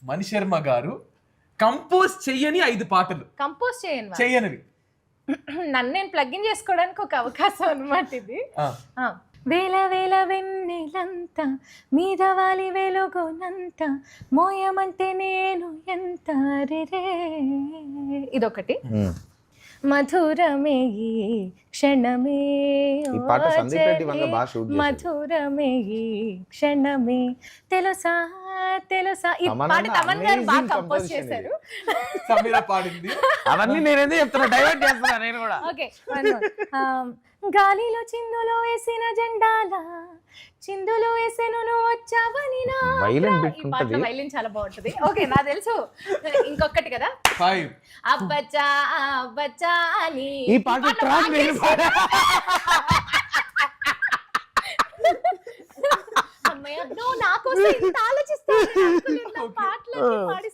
మణిశర్మ గారు కంపోజ్ చెయ్యని 5 పాటలు కంపోజ్ చెయ్యనివి. నన్ను నేను ప్లగ్ఇన్ చేసుకోవడానికి ఒక అవకాశం అన్నమాట ఇది. వేల వేల వెన్నెలంతా మీద వాలి వెలుగునంత మోయమంటే నేను ఎంత రే. ఇదొకటి. మధురమే ఈ క్షణమే మధురమే ఈ క్షణమే తెలుసా తెలుసా. ఈ పాట తమన్ గారు బాగా కంపోజ్ చేశారు. సమీర పాడింది. అవన్నీ నేనేదో చెప్తున్నా, డైవర్ట్ చేస్తున్నా నేను కూడా. ఓకే. గాలిలో చిందులో వేసిన జెండాల చిందులో వేసాను నువ్వు వచ్చావని నా వైలిన్ చాలా బాగుంటది. ఓకే నా తెలుసు. ఇంకొకటి కదా 5 అబ్బచ్చా అబ్బచ్చా అని ఈ పాట అమ్మయ్య నువ్వు నా కోసం ఇంత ఆలోచిస్తావు. పాటలు పాడి